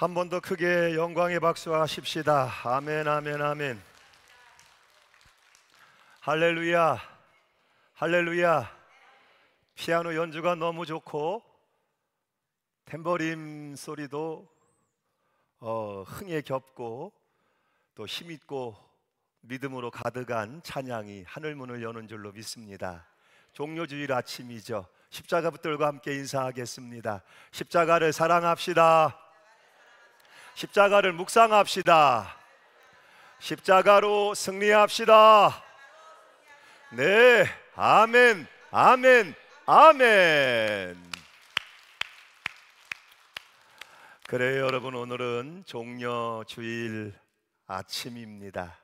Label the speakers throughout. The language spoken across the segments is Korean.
Speaker 1: 한 번 더 크게 영광의 박수 하십시다. 아멘, 아멘, 아멘. 할렐루야, 할렐루야. 피아노 연주가 너무 좋고 탬버린 소리도 흥에 겹고 또 힘있고 믿음으로 가득한 찬양이 하늘문을 여는 줄로 믿습니다. 종료주일 아침이죠. 십자가 붙들고 함께 인사하겠습니다. 십자가를 사랑합시다. 십자가를 묵상합시다. 십자가로 승리합시다. 네, 아멘, 아멘, 아멘. 그래요, 여러분. 오늘은 종려주일 아침입니다.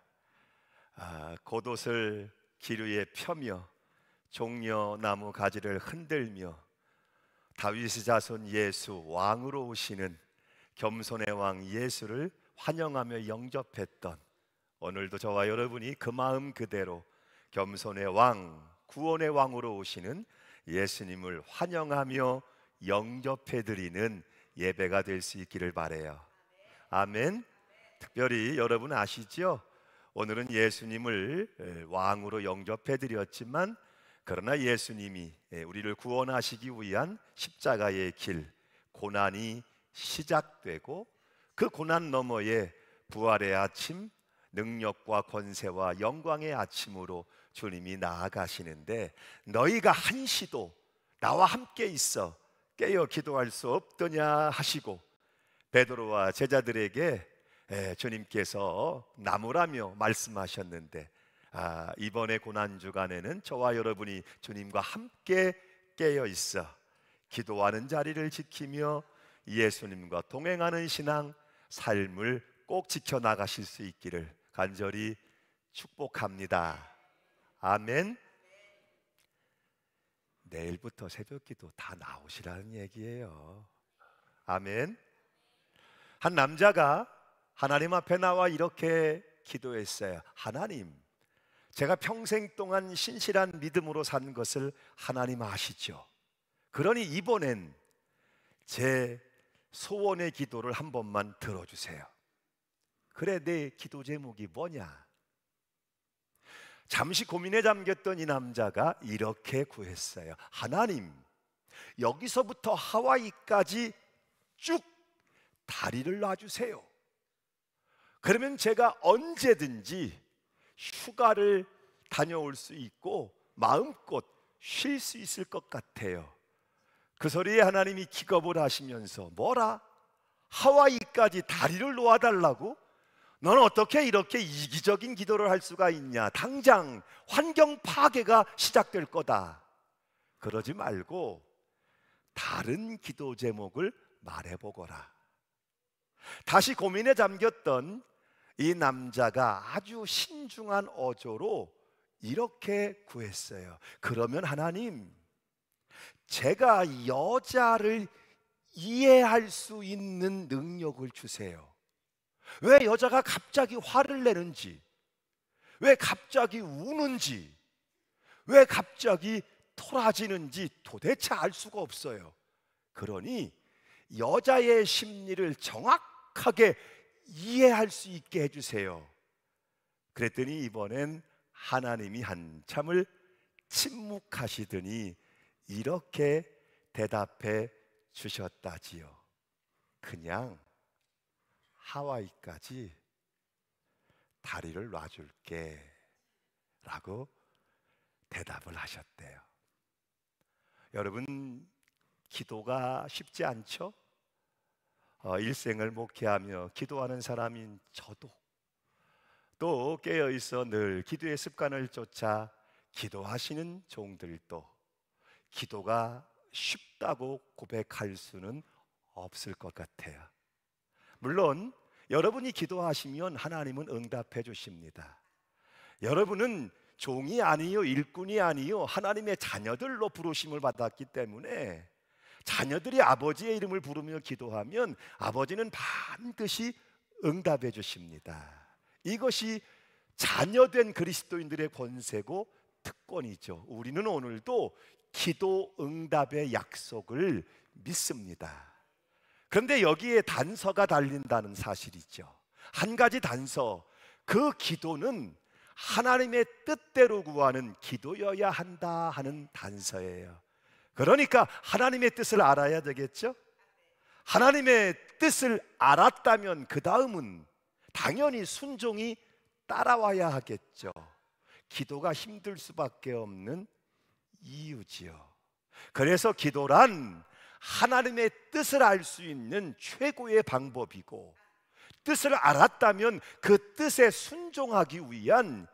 Speaker 1: 겉옷을 기류에 펴며 종려나무 가지를 흔들며 다윗의 자손 예수 왕으로 오시는 겸손의 왕 예수를 환영하며 영접했던, 오늘도 저와 여러분이 그 마음 그대로 겸손의 왕, 구원의 왕으로 오시는 예수님을 환영하며 영접해드리는 예배가 될 수 있기를 바라요. 아멘. 특별히 여러분 아시죠? 오늘은 예수님을 왕으로 영접해드렸지만, 그러나 예수님이 우리를 구원하시기 위한 십자가의 길, 고난이 시작되고 그 고난 너머에 부활의 아침, 능력과 권세와 영광의 아침으로 주님이 나아가시는데, 너희가 한시도 나와 함께 있어 깨어 기도할 수 없더냐 하시고 베드로와 제자들에게 주님께서 나무라며 말씀하셨는데, 이번에 고난 주간에는 저와 여러분이 주님과 함께 깨어 있어 기도하는 자리를 지키며 예수님과 동행하는 신앙 삶을 꼭 지켜나가실 수 있기를 간절히 축복합니다. 아멘. 내일부터 새벽기도 다 나오시라는 얘기예요. 아멘. 한 남자가 하나님 앞에 나와 이렇게 기도했어요. 하나님, 제가 평생 동안 신실한 믿음으로 산 것을 하나님 아시죠? 그러니 이번엔 제 소원의 기도를 한 번만 들어주세요. 그래, 내 기도 제목이 뭐냐? 잠시 고민에 잠겼던 이 남자가 이렇게 구했어요. 하나님, 여기서부터 하와이까지 쭉 다리를 놔주세요. 그러면 제가 언제든지 휴가를 다녀올 수 있고 마음껏 쉴 수 있을 것 같아요. 그 소리에 하나님이 기겁을 하시면서, 뭐라? 하와이까지 다리를 놓아달라고? 넌 어떻게 이렇게 이기적인 기도를 할 수가 있냐? 당장 환경 파괴가 시작될 거다. 그러지 말고 다른 기도 제목을 말해보거라. 다시 고민에 잠겼던 이 남자가 아주 신중한 어조로 이렇게 구했어요. 그러면 하나님, 제가 여자를 이해할 수 있는 능력을 주세요. 왜 여자가 갑자기 화를 내는지, 왜 갑자기 우는지, 왜 갑자기 토라지는지 도대체 알 수가 없어요. 그러니 여자의 심리를 정확하게 이해할 수 있게 해주세요. 그랬더니 이번엔 하나님이 한참을 침묵하시더니 이렇게 대답해 주셨다지요. 그냥 하와이까지 다리를 놔줄게 라고 대답을 하셨대요. 여러분, 기도가 쉽지 않죠? 일생을 목회하며 기도하는 사람인 저도, 또 깨어있어 늘 기도의 습관을 쫓아 기도하시는 종들도 기도가 쉽다고 고백할 수는 없을 것 같아요. 물론 여러분이 기도하시면 하나님은 응답해 주십니다. 여러분은 종이 아니요 일꾼이 아니요 하나님의 자녀들로 부르심을 받았기 때문에 자녀들이 아버지의 이름을 부르며 기도하면 아버지는 반드시 응답해 주십니다. 이것이 자녀된 그리스도인들의 권세고 특권이죠. 우리는 오늘도 기도 응답의 약속을 믿습니다. 그런데 여기에 단서가 달린다는 사실이죠. 한 가지 단서, 그 기도는 하나님의 뜻대로 구하는 기도여야 한다 하는 단서예요. 그러니까 하나님의 뜻을 알아야 되겠죠? 하나님의 뜻을 알았다면 그 다음은 당연히 순종이 따라와야 하겠죠. 기도가 힘들 수밖에 없는 이유지요. 그래서 기도란 하나님의 뜻을 알 수 있는 최고의 방법이고, 뜻을 알았다면 그 뜻에 순종하기 위한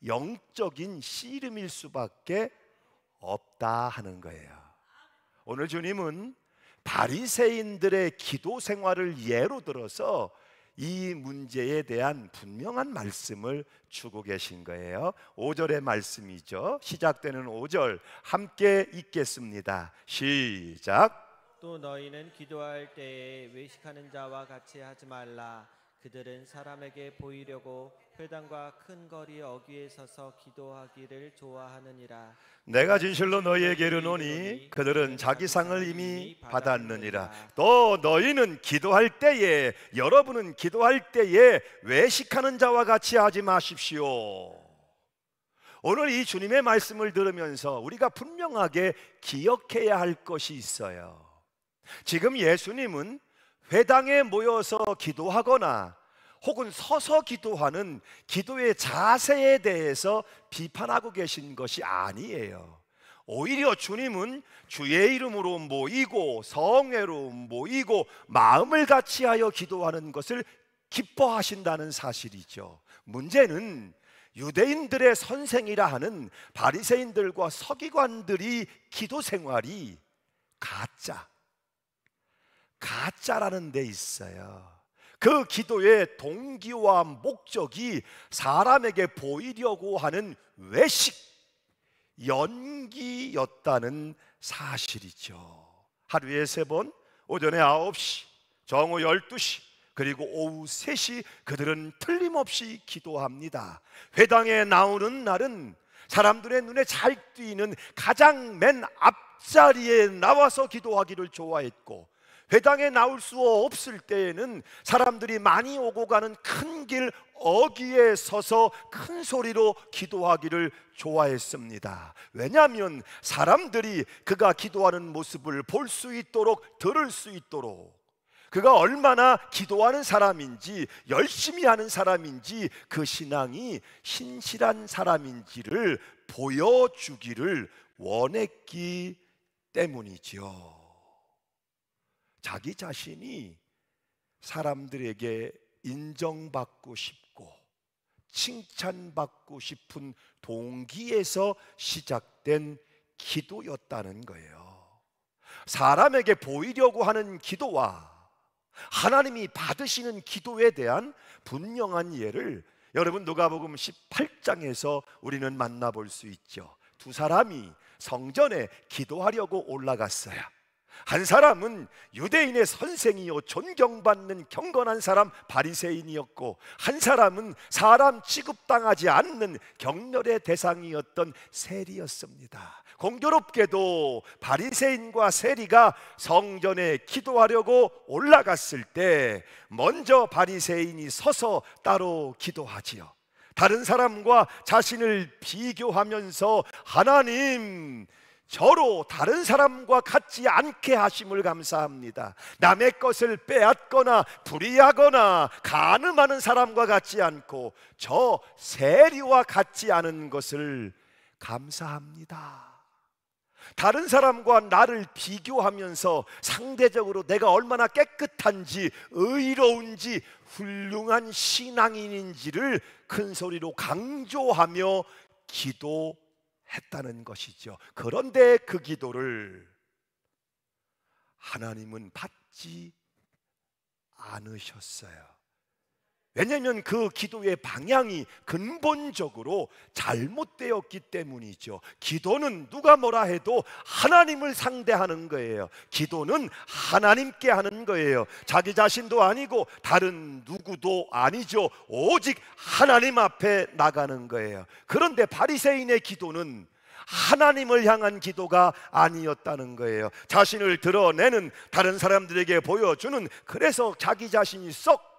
Speaker 1: 영적인 씨름일 수밖에 없다 하는 거예요. 오늘 주님은 바리새인들의 기도 생활을 예로 들어서 이 문제에 대한 분명한 말씀을 주고 계신 거예요. 5절의 말씀이죠. 시작되는 5절 함께 읽겠습니다. 시작.
Speaker 2: 또 너희는 기도할 때에 외식하는 자와 같이 하지 말라. 그들은 사람에게 보이려고 회당과 큰 거리 어귀에 서서 기도하기를 좋아하느니라.
Speaker 1: 내가 진실로 너희에게 이르노니 그들은 자기 상을 이미 받았느니라. 또 너희는 기도할 때에, 여러분은 기도할 때에 외식하는 자와 같이 하지 마십시오. 오늘 이 주님의 말씀을 들으면서 우리가 분명하게 기억해야 할 것이 있어요. 지금 예수님은 회당에 모여서 기도하거나 혹은 서서 기도하는 기도의 자세에 대해서 비판하고 계신 것이 아니에요. 오히려 주님은 주의 이름으로 모이고 성회로 모이고 마음을 같이하여 기도하는 것을 기뻐하신다는 사실이죠. 문제는 유대인들의 선생이라 하는 바리새인들과 서기관들이 기도 생활이 가짜라는 데 있어요. 그 기도의 동기와 목적이 사람에게 보이려고 하는 외식, 연기였다는 사실이죠. 하루에 3번, 오전에 9시, 정오 12시, 그리고 오후 3시 그들은 틀림없이 기도합니다. 회당에 나오는 날은 사람들의 눈에 잘 띄는 가장 맨 앞자리에 나와서 기도하기를 좋아했고, 회당에 나올 수 없을 때에는 사람들이 많이 오고 가는 큰 길 어귀에 서서 큰 소리로 기도하기를 좋아했습니다. 왜냐하면 사람들이 그가 기도하는 모습을 볼 수 있도록, 들을 수 있도록, 그가 얼마나 기도하는 사람인지, 열심히 하는 사람인지, 그 신앙이 신실한 사람인지를 보여주기를 원했기 때문이죠. 자기 자신이 사람들에게 인정받고 싶고 칭찬받고 싶은 동기에서 시작된 기도였다는 거예요. 사람에게 보이려고 하는 기도와 하나님이 받으시는 기도에 대한 분명한 예를 여러분 누가복음 18장에서 우리는 만나볼 수 있죠. 2사람이 성전에 기도하려고 올라갔어요. 한 사람은 유대인의 선생이요 존경받는 경건한 사람 바리새인이었고, 한 사람은 사람 취급당하지 않는 경멸의 대상이었던 세리였습니다. 공교롭게도 바리새인과 세리가 성전에 기도하려고 올라갔을 때 먼저 바리새인이 서서 따로 기도하지요. 다른 사람과 자신을 비교하면서 하나님, 저로 다른 사람과 같지 않게 하심을 감사합니다. 남의 것을 빼앗거나 불의하거나 간음하는 사람과 같지 않고 저 세리와 같지 않은 것을 감사합니다. 다른 사람과 나를 비교하면서 상대적으로 내가 얼마나 깨끗한지, 의로운지, 훌륭한 신앙인인지를 큰 소리로 강조하며 기도했다는 것이죠. 그런데 그 기도를 하나님은 받지 않으셨어요. 왜냐하면 그 기도의 방향이 근본적으로 잘못되었기 때문이죠. 기도는 누가 뭐라 해도 하나님을 상대하는 거예요. 기도는 하나님께 하는 거예요. 자기 자신도 아니고 다른 누구도 아니죠. 오직 하나님 앞에 나가는 거예요. 그런데 바리새인의 기도는 하나님을 향한 기도가 아니었다는 거예요. 자신을 드러내는, 다른 사람들에게 보여주는, 그래서 자기 자신이 썩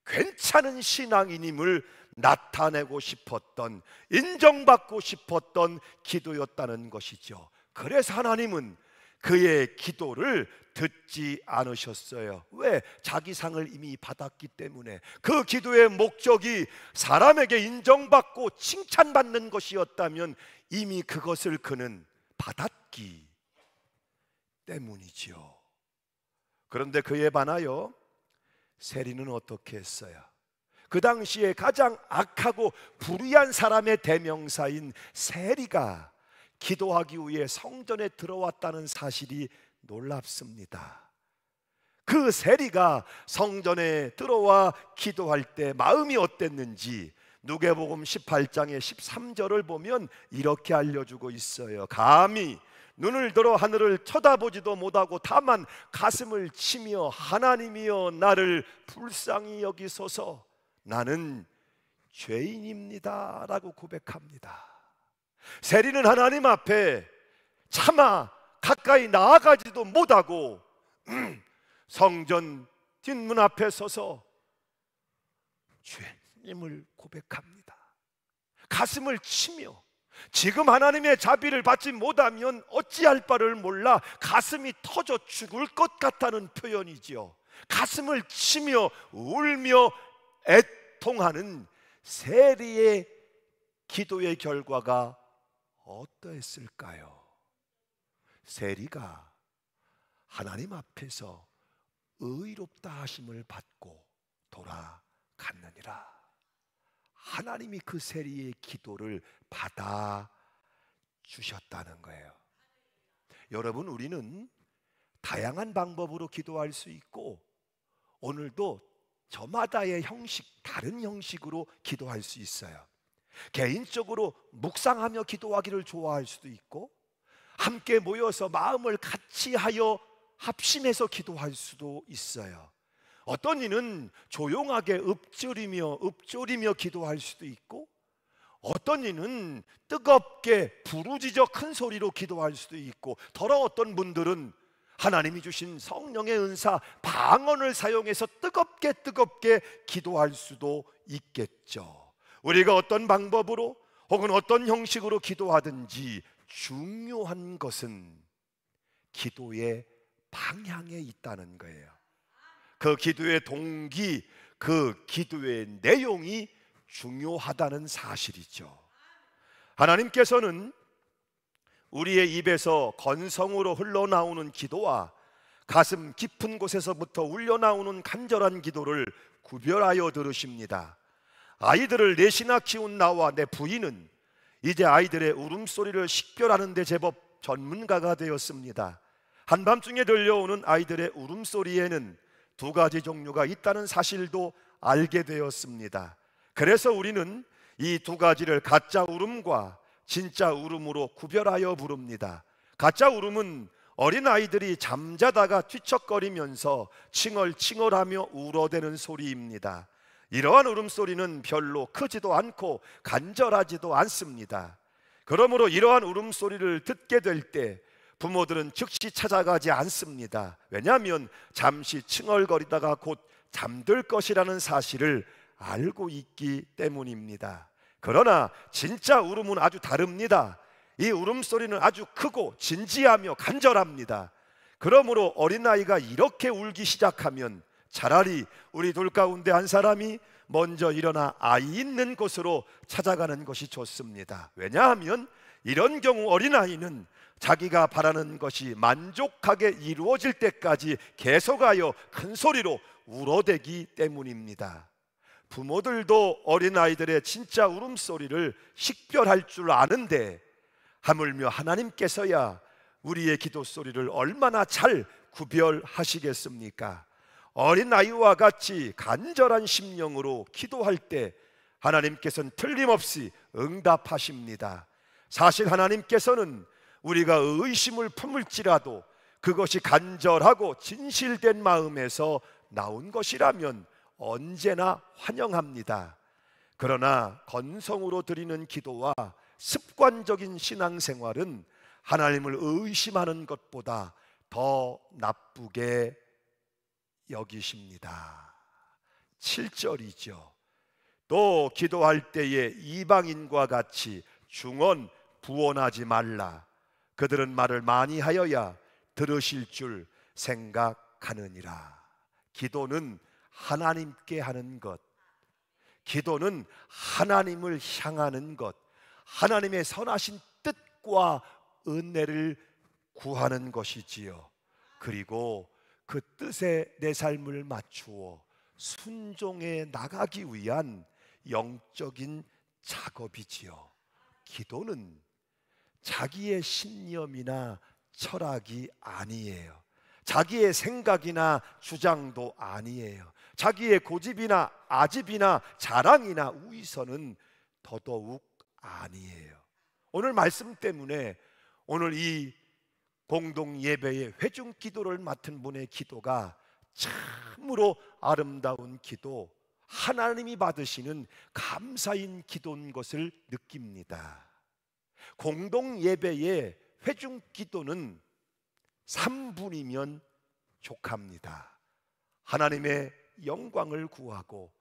Speaker 1: 괜찮은 신앙인임을 나타내고 싶었던, 인정받고 싶었던 기도였다는 것이죠. 그래서 하나님은 그의 기도를 듣지 않으셨어요. 왜? 자기 상을 이미 받았기 때문에. 그 기도의 목적이 사람에게 인정받고 칭찬받는 것이었다면 이미 그것을 그는 받았기 때문이지요. 그런데 그에 반하여 세리는 어떻게 했어요? 그 당시에 가장 악하고 불의한 사람의 대명사인 세리가 기도하기 위해 성전에 들어왔다는 사실이 놀랍습니다. 그 세리가 성전에 들어와 기도할 때 마음이 어땠는지 누가복음 18장의 13절을 보면 이렇게 알려주고 있어요. 감히 눈을 들어 하늘을 쳐다보지도 못하고 다만 가슴을 치며 하나님이여 나를 불쌍히 여기소서, 나는 죄인입니다 라고 고백합니다. 세리는 하나님 앞에 차마 가까이 나아가지도 못하고 성전 뒷문 앞에 서서 죄님을 고백합니다. 가슴을 치며 지금 하나님의 자비를 받지 못하면 어찌할 바를 몰라 가슴이 터져 죽을 것 같다는 표현이지요. 가슴을 치며 울며 애통하는 세리의 기도의 결과가 어떠했을까요? 세리가 하나님 앞에서 의롭다 하심을 받고 돌아갔느니라. 하나님이 그 세리의 기도를 받아 주셨다는 거예요. 여러분, 우리는 다양한 방법으로 기도할 수 있고 오늘도 저마다의 형식, 다른 형식으로 기도할 수 있어요. 개인적으로 묵상하며 기도하기를 좋아할 수도 있고 함께 모여서 마음을 같이 하여 합심해서 기도할 수도 있어요. 어떤 이는 조용하게 읊조리며 기도할 수도 있고 어떤 이는 뜨겁게 부르짖어 큰 소리로 기도할 수도 있고 더러 어떤 분들은 하나님이 주신 성령의 은사 방언을 사용해서 뜨겁게 기도할 수도 있겠죠. 우리가 어떤 방법으로 혹은 어떤 형식으로 기도하든지 중요한 것은 기도의 방향에 있다는 거예요. 그 기도의 동기, 그 기도의 내용이 중요하다는 사실이죠. 하나님께서는 우리의 입에서 건성으로 흘러나오는 기도와 가슴 깊은 곳에서부터 울려나오는 간절한 기도를 구별하여 들으십니다. 아이들을 넷이나 키운 나와 내 부인은 이제 아이들의 울음소리를 식별하는 데 제법 전문가가 되었습니다. 한밤중에 들려오는 아이들의 울음소리에는 두 가지 종류가 있다는 사실도 알게 되었습니다. 그래서 우리는 이 두 가지를 가짜 울음과 진짜 울음으로 구별하여 부릅니다. 가짜 울음은 어린아이들이 잠자다가 뒤척거리면서 칭얼칭얼하며 울어대는 소리입니다. 이러한 울음소리는 별로 크지도 않고 간절하지도 않습니다. 그러므로 이러한 울음소리를 듣게 될 때 부모들은 즉시 찾아가지 않습니다. 왜냐하면 잠시 칭얼거리다가 곧 잠들 것이라는 사실을 알고 있기 때문입니다. 그러나 진짜 울음은 아주 다릅니다. 이 울음소리는 아주 크고 진지하며 간절합니다. 그러므로 어린아이가 이렇게 울기 시작하면 차라리 우리 둘 가운데 한 사람이 먼저 일어나 아이 있는 곳으로 찾아가는 것이 좋습니다. 왜냐하면 이런 경우 어린아이는 자기가 바라는 것이 만족하게 이루어질 때까지 계속하여 큰 소리로 울어대기 때문입니다. 부모들도 어린아이들의 진짜 울음소리를 식별할 줄 아는데 하물며 하나님께서야 우리의 기도소리를 얼마나 잘 구별하시겠습니까? 어린아이와 같이 간절한 심령으로 기도할 때 하나님께서는 틀림없이 응답하십니다. 사실 하나님께서는 우리가 의심을 품을지라도 그것이 간절하고 진실된 마음에서 나온 것이라면 언제나 환영합니다. 그러나 건성으로 드리는 기도와 습관적인 신앙생활은 하나님을 의심하는 것보다 더 나쁘게 여기십니다. 7절이죠. 또 기도할 때에 이방인과 같이 중언 부언하지 말라. 그들은 말을 많이 하여야 들으실 줄 생각하느니라. 기도는 하나님께 하는 것, 기도는 하나님을 향하는 것, 하나님의 선하신 뜻과 은혜를 구하는 것이지요. 그리고 그 뜻에 내 삶을 맞추어 순종해 나가기 위한 영적인 작업이지요. 기도는 자기의 신념이나 철학이 아니에요. 자기의 생각이나 주장도 아니에요. 자기의 고집이나 아집이나 자랑이나 위선은 더더욱 아니에요. 오늘 말씀 때문에 오늘 이 공동 예배의 회중 기도를 맡은 분의 기도가 참으로 아름다운 기도, 하나님이 받으시는 감사인 기도인 것을 느낍니다. 공동 예배의 회중 기도는 3분이면 족합니다. 하나님의 영광을 구하고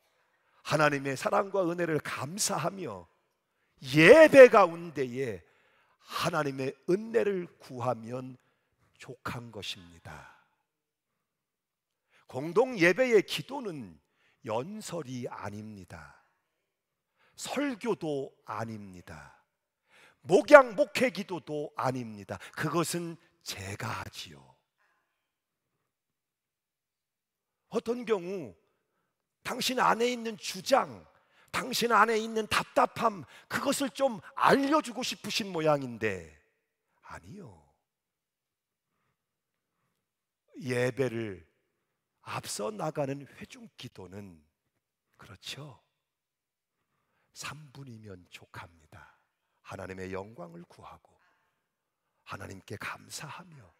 Speaker 1: 하나님의 사랑과 은혜를 감사하며 예배 가운데에 하나님의 은혜를 구하면 족한 것입니다. 공동 예배의 기도는 연설이 아닙니다. 설교도 아닙니다. 목양 목회 기도도 아닙니다. 그것은 제가 하지요. 어떤 경우 당신 안에 있는 주장, 당신 안에 있는 답답함, 그것을 좀 알려주고 싶으신 모양인데 아니요. 예배를 앞서 나가는 회중 기도는 그렇죠. 3분이면 족합니다. 하나님의 영광을 구하고 하나님께 감사하며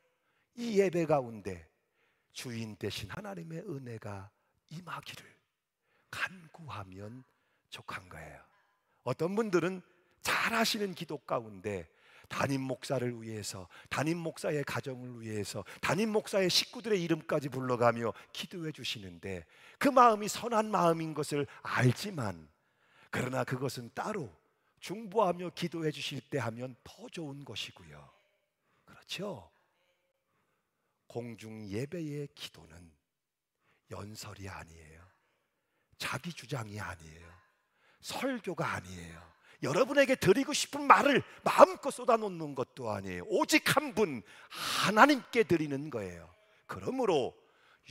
Speaker 1: 이 예배 가운데 주인 되신 하나님의 은혜가 임하기를 간구하면 족한 거예요. 어떤 분들은 잘하시는 기도 가운데 담임 목사를 위해서, 담임 목사의 가정을 위해서, 담임 목사의 식구들의 이름까지 불러가며 기도해 주시는데 그 마음이 선한 마음인 것을 알지만, 그러나 그것은 따로 중보하며 기도해 주실 때 하면 더 좋은 것이고요. 그렇죠? 공중 예배의 기도는 연설이 아니에요. 자기 주장이 아니에요. 설교가 아니에요. 여러분에게 드리고 싶은 말을 마음껏 쏟아놓는 것도 아니에요. 오직 한 분 하나님께 드리는 거예요. 그러므로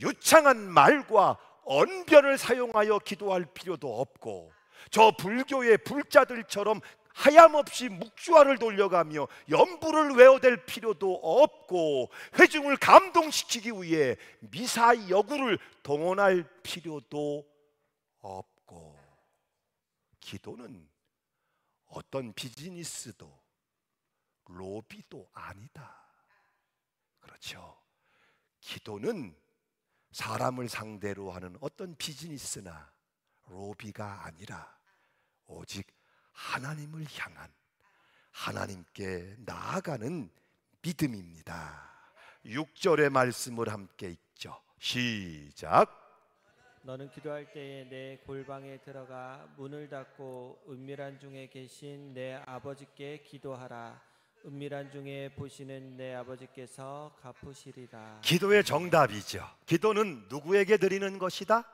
Speaker 1: 유창한 말과 언변을 사용하여 기도할 필요도 없고, 저 불교의 불자들처럼 하염없이 묵주화를 돌려가며 연부를 외워댈 필요도 없고, 회중을 감동시키기 위해 미사 여구를 동원할 필요도 없고, 기도는 어떤 비즈니스도 로비도 아니다. 그렇죠? 기도는 사람을 상대로 하는 어떤 비즈니스나 로비가 아니라 오직 하나님을 향한, 하나님께 나아가는 믿음입니다. 6절의 말씀을 함께 읽죠. 시작.
Speaker 2: 너는 기도할 때에 내 골방에 들어가 문을 닫고 은밀한 중에 계신 내 아버지께 기도하라. 은밀한 중에 보시는 내 아버지께서 갚으시리라.
Speaker 1: 기도의 정답이죠. 기도는 누구에게 드리는 것이다?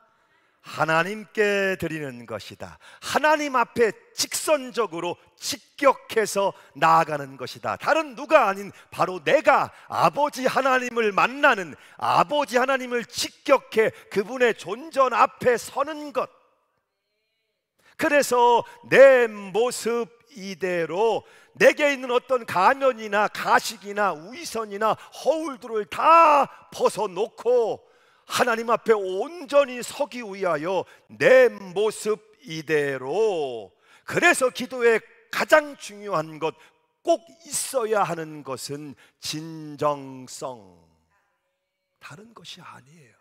Speaker 1: 하나님께 드리는 것이다. 하나님 앞에 직선적으로 직격해서 나아가는 것이다. 다른 누가 아닌 바로 내가 아버지 하나님을 만나는, 아버지 하나님을 직격해 그분의 존전 앞에 서는 것. 그래서 내 모습 이대로 내게 있는 어떤 가면이나 가식이나 위선이나 허울들을 다 벗어놓고 하나님 앞에 온전히 서기 위하여 내 모습 이대로. 그래서 기도의 가장 중요한 것, 꼭 있어야 하는 것은 진정성, 다른 것이 아니에요.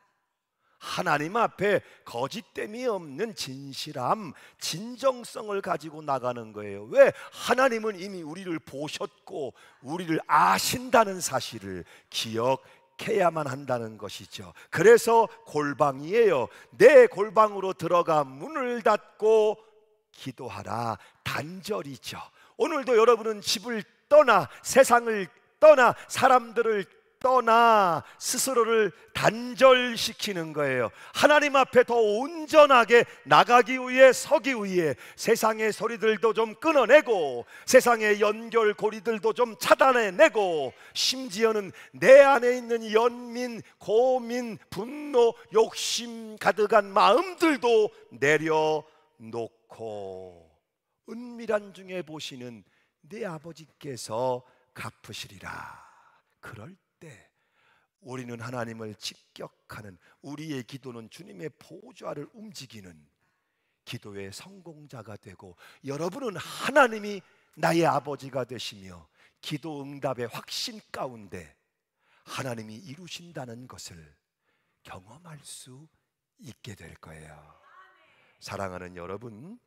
Speaker 1: 하나님 앞에 거짓됨이 없는 진실함, 진정성을 가지고 나가는 거예요. 왜? 하나님은 이미 우리를 보셨고 우리를 아신다는 사실을 기억해야만 한다는 것이죠. 그래서 골방이에요. 내 골방으로 들어가 문을 닫고 기도하라. 단절이죠. 오늘도 여러분은 집을 떠나, 세상을 떠나, 사람들을 떠나 스스로를 단절시키는 거예요. 하나님 앞에 더 온전하게 나가기 위해, 서기 위해 세상의 소리들도 좀 끊어내고 세상의 연결고리들도 좀 차단해내고, 심지어는 내 안에 있는 연민, 고민, 분노, 욕심 가득한 마음들도 내려놓고 은밀한 중에 보시는 내 아버지께서 갚으시리라. 그럴 때 우리는 하나님을 직격하는, 우리의 기도는 주님의 보좌를 움직이는 기도의 성공자가 되고, 여러분은 하나님이 나의 아버지가 되시며 기도 응답의 확신 가운데 하나님이 이루신다는 것을 경험할 수 있게 될 거예요. 사랑하는 여러분,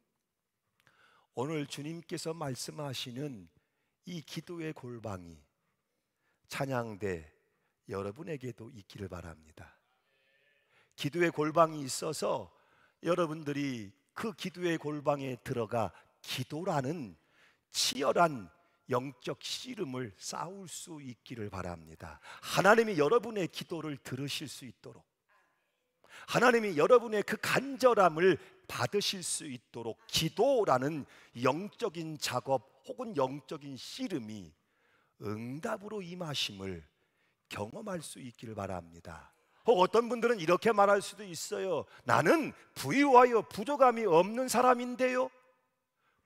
Speaker 1: 오늘 주님께서 말씀하시는 이 기도의 골방이 찬양대 여러분에게도 있기를 바랍니다. 기도의 골방이 있어서 여러분들이 그 기도의 골방에 들어가 기도라는 치열한 영적 씨름을 싸울 수 있기를 바랍니다. 하나님이 여러분의 기도를 들으실 수 있도록, 하나님이 여러분의 그 간절함을 받으실 수 있도록 기도라는 영적인 작업 혹은 영적인 씨름이 응답으로 임하심을 경험할 수 있기를 바랍니다. 어떤 분들은 이렇게 말할 수도 있어요. 나는 부유하여 부족함이 없는 사람인데요.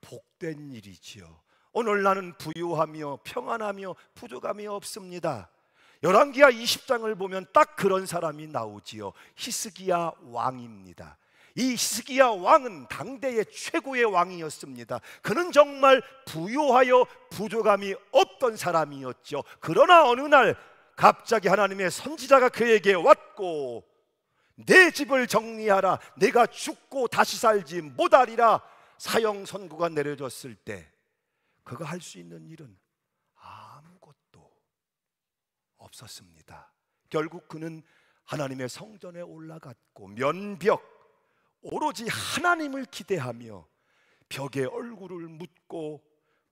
Speaker 1: 복된 일이지요. 오늘 나는 부유하며 평안하며 부족함이 없습니다. 열왕기하 20장을 보면 딱 그런 사람이 나오지요. 히스기야 왕입니다. 이 히스기야 왕은 당대의 최고의 왕이었습니다. 그는 정말 부유하여 부족함이 없던 사람이었죠. 그러나 어느 날 갑자기 하나님의 선지자가 그에게 왔고, 내 집을 정리하라, 내가 죽고 다시 살지 못하리라 사형 선고가 내려졌을 때 그가 할 수 있는 일은 아무것도 없었습니다. 결국 그는 하나님의 성전에 올라갔고 면벽, 오로지 하나님을 기대하며 벽에 얼굴을 묻고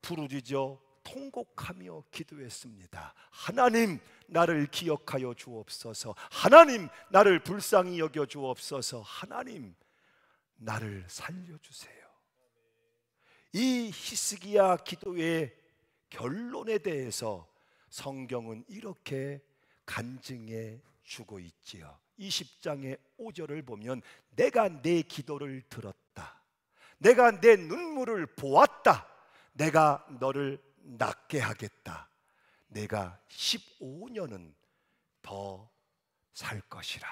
Speaker 1: 부르짖어 통곡하며 기도했습니다. 하나님, 나를 기억하여 주옵소서. 하나님, 나를 불쌍히 여겨 주옵소서. 하나님, 나를 살려주세요. 이 히스기야 기도의 결론에 대해서 성경은 이렇게 간증해 주고 있지요. 20장의 5절을 보면 내가 내 기도를 들었다, 내가 내 눈물을 보았다, 내가 너를 낫게 하겠다, 내가 15년은 더 살 것이라.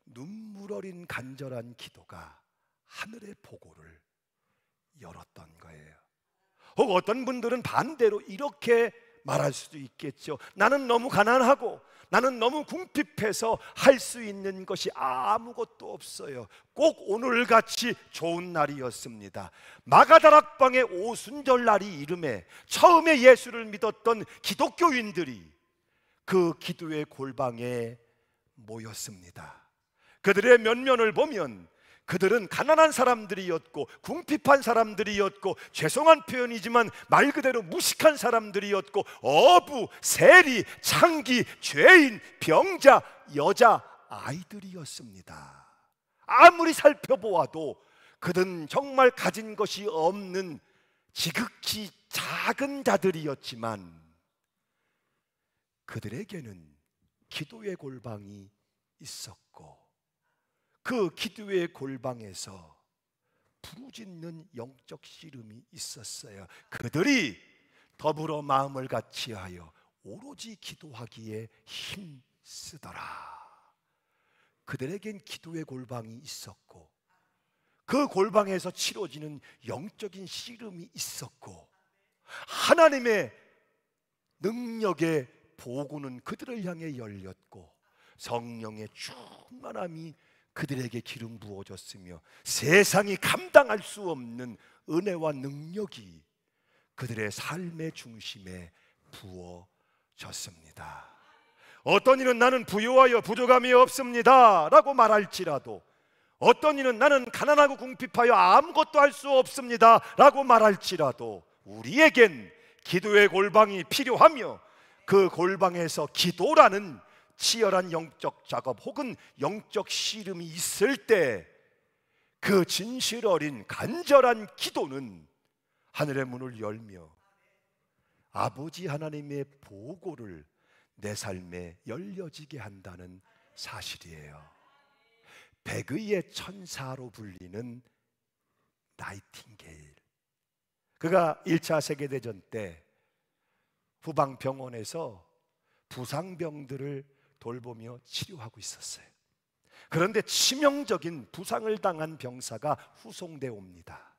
Speaker 1: 눈물 어린 간절한 기도가 하늘의 보고를 열었던 거예요. 어떤 분들은 반대로 이렇게 말할 수도 있겠죠. 나는 너무 가난하고 나는 너무 궁핍해서 할 수 있는 것이 아무것도 없어요. 꼭 오늘같이 좋은 날이었습니다. 마가다락방의 오순절날이 이름에 처음에 예수를 믿었던 기독교인들이 그 기도의 골방에 모였습니다. 그들의 면면을 보면 그들은 가난한 사람들이었고 궁핍한 사람들이었고, 죄송한 표현이지만 말 그대로 무식한 사람들이었고, 어부, 세리, 창기, 죄인, 병자, 여자, 아이들이었습니다. 아무리 살펴보아도 그들은 정말 가진 것이 없는 지극히 작은 자들이었지만 그들에게는 기도의 골방이 있었고, 그 기도의 골방에서 부르짖는 영적 씨름이 있었어요. 그들이 더불어 마음을 같이하여 오로지 기도하기에 힘쓰더라. 그들에겐 기도의 골방이 있었고, 그 골방에서 치러지는 영적인 씨름이 있었고, 하나님의 능력의 보고는 그들을 향해 열렸고, 성령의 충만함이 그들에게 기름 부어졌으며 세상이 감당할 수 없는 은혜와 능력이 그들의 삶의 중심에 부어졌습니다. 어떤 이는 나는 부유하여 부족함이 없습니다 라고 말할지라도, 어떤 이는 나는 가난하고 궁핍하여 아무것도 할 수 없습니다 라고 말할지라도, 우리에겐 기도의 골방이 필요하며 그 골방에서 기도라는 치열한 영적 작업 혹은 영적 씨름이 있을 때 그 진실 어린 간절한 기도는 하늘의 문을 열며 아버지 하나님의 보고를 내 삶에 열려지게 한다는 사실이에요. 백의의 천사로 불리는 나이팅게일, 그가 1차 세계대전 때 후방병원에서 부상병들을 돌보며 치료하고 있었어요. 그런데 치명적인 부상을 당한 병사가 후송돼 옵니다.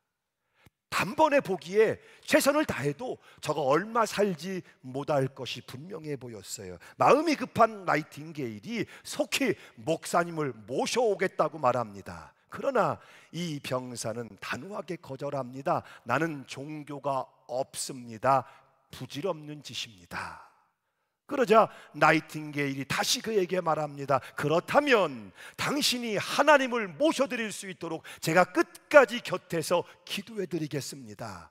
Speaker 1: 단번에 보기에 최선을 다해도 저거 얼마 살지 못할 것이 분명해 보였어요. 마음이 급한 나이팅게일이 속히 목사님을 모셔오겠다고 말합니다. 그러나 이 병사는 단호하게 거절합니다. 나는 종교가 없습니다. 부질없는 짓입니다. 그러자 나이팅게일이 다시 그에게 말합니다. 그렇다면 당신이 하나님을 모셔드릴 수 있도록 제가 끝까지 곁에서 기도해 드리겠습니다.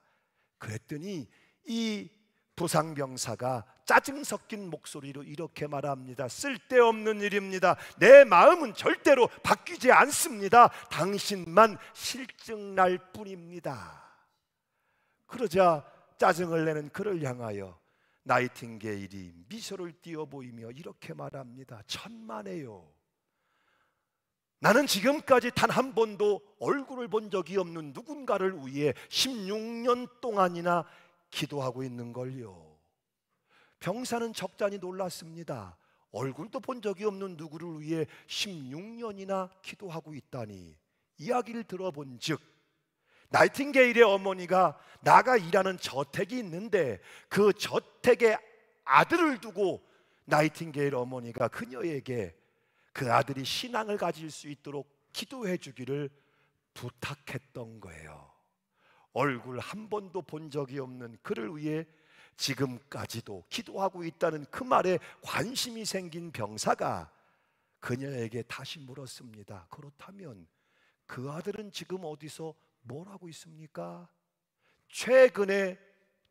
Speaker 1: 그랬더니 이 부상병사가 짜증 섞인 목소리로 이렇게 말합니다. 쓸데없는 일입니다. 내 마음은 절대로 바뀌지 않습니다. 당신만 실증날 뿐입니다. 그러자 짜증을 내는 그를 향하여 나이팅게일이 미소를 띄어 보이며 이렇게 말합니다. 천만에요. 나는 지금까지 단 한 번도 얼굴을 본 적이 없는 누군가를 위해 16년 동안이나 기도하고 있는 걸요. 병사는 적잖이 놀랐습니다. 얼굴도 본 적이 없는 누구를 위해 16년이나 기도하고 있다니. 이야기를 들어본 즉 나이팅게일의 어머니가 나가 일하는 저택이 있는데 그 저택에 아들을 두고 나이팅게일 어머니가 그녀에게 그 아들이 신앙을 가질 수 있도록 기도해 주기를 부탁했던 거예요. 얼굴 한 번도 본 적이 없는 그를 위해 지금까지도 기도하고 있다는 그 말에 관심이 생긴 병사가 그녀에게 다시 물었습니다. 그렇다면 그 아들은 지금 어디서 뭘 하고 있습니까? 최근에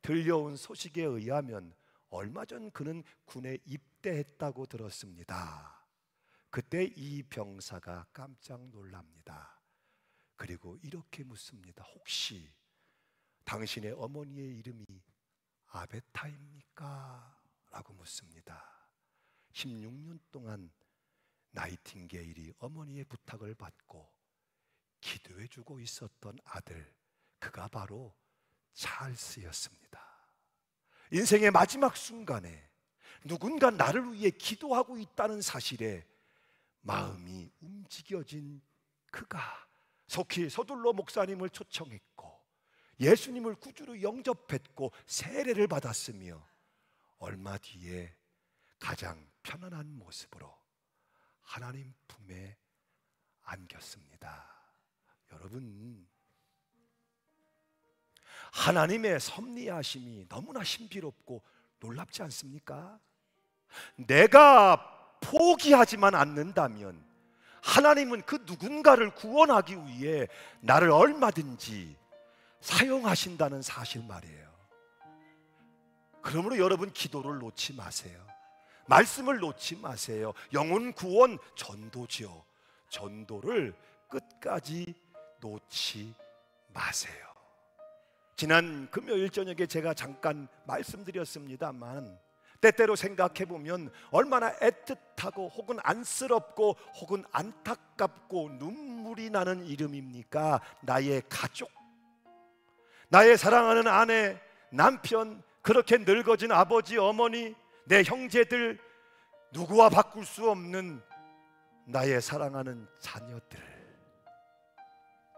Speaker 1: 들려온 소식에 의하면 얼마 전 그는 군에 입대했다고 들었습니다. 그때 이 병사가 깜짝 놀랍니다. 그리고 이렇게 묻습니다. 혹시 당신의 어머니의 이름이 아베타입니까? 라고 묻습니다. 16년 동안 나이팅게일이 어머니의 부탁을 받고 기도해주고 있었던 아들, 그가 바로 찰스였습니다. 인생의 마지막 순간에 누군가 나를 위해 기도하고 있다는 사실에 마음이 움직여진 그가 속히 서둘러 목사님을 초청했고 예수님을 구주로 영접했고 세례를 받았으며 얼마 뒤에 가장 편안한 모습으로 하나님 품에 안겼습니다. 여러분, 하나님의 섭리하심이 너무나 신비롭고 놀랍지 않습니까? 내가 포기하지만 않는다면 하나님은 그 누군가를 구원하기 위해 나를 얼마든지 사용하신다는 사실 말이에요. 그러므로 여러분, 기도를 놓지 마세요. 말씀을 놓지 마세요. 영혼 구원 전도지요. 전도를 끝까지 놓지 마세요. 지난 금요일 저녁에 제가 잠깐 말씀드렸습니다만 때때로 생각해보면 얼마나 애틋하고 혹은 안쓰럽고 혹은 안타깝고 눈물이 나는 이름입니까? 나의 가족, 나의 사랑하는 아내, 남편, 그렇게 늙어진 아버지, 어머니, 내 형제들, 누구와 바꿀 수 없는 나의 사랑하는 자녀들.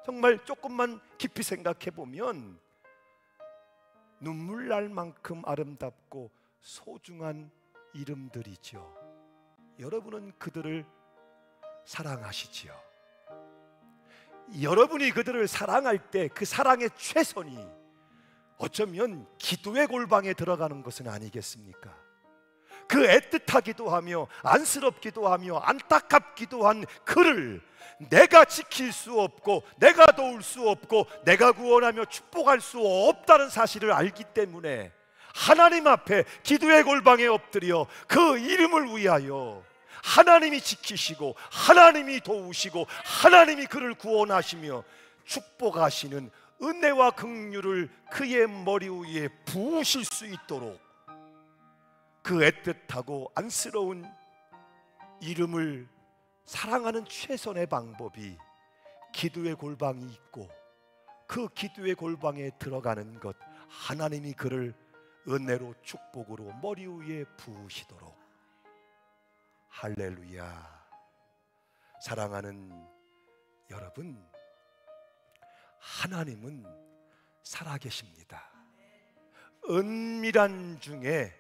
Speaker 1: 정말 조금만 깊이 생각해보면 눈물 날 만큼 아름답고 소중한 이름들이죠. 여러분은 그들을 사랑하시지요. 여러분이 그들을 사랑할 때 그 사랑의 최선이 어쩌면 기도의 골방에 들어가는 것은 아니겠습니까? 그 애틋하기도 하며 안쓰럽기도 하며 안타깝기도 한 그를 내가 지킬 수 없고 내가 도울 수 없고 내가 구원하며 축복할 수 없다는 사실을 알기 때문에 하나님 앞에 기도의 골방에 엎드려 그 이름을 위하여 하나님이 지키시고 하나님이 도우시고 하나님이 그를 구원하시며 축복하시는 은혜와 긍휼을 그의 머리 위에 부으실 수 있도록 그 애틋하고 안쓰러운 이름을 사랑하는 최선의 방법이 기도의 골방이 있고 그 기도의 골방에 들어가는 것, 하나님이 그를 은혜로 축복으로 머리 위에 부으시도록. 할렐루야. 사랑하는 여러분, 하나님은 살아계십니다. 은밀한 중에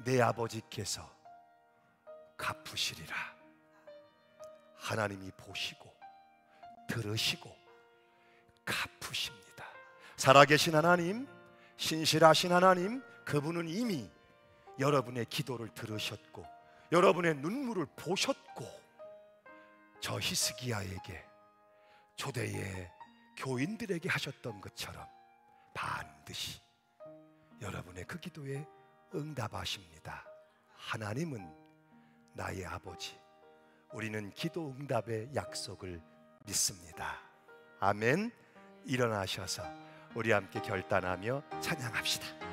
Speaker 1: 내 아버지께서 갚으시리라. 하나님이 보시고 들으시고 갚으십니다. 살아계신 하나님, 신실하신 하나님, 그분은 이미 여러분의 기도를 들으셨고 여러분의 눈물을 보셨고 저 히스기야에게 초대의 교인들에게 하셨던 것처럼 반드시 여러분의 그 기도에 응답하십니다. 하나님은 나의 아버지. 우리는 기도 응답의 약속을 믿습니다. 아멘. 일어나셔서 우리 함께 결단하며 찬양합시다.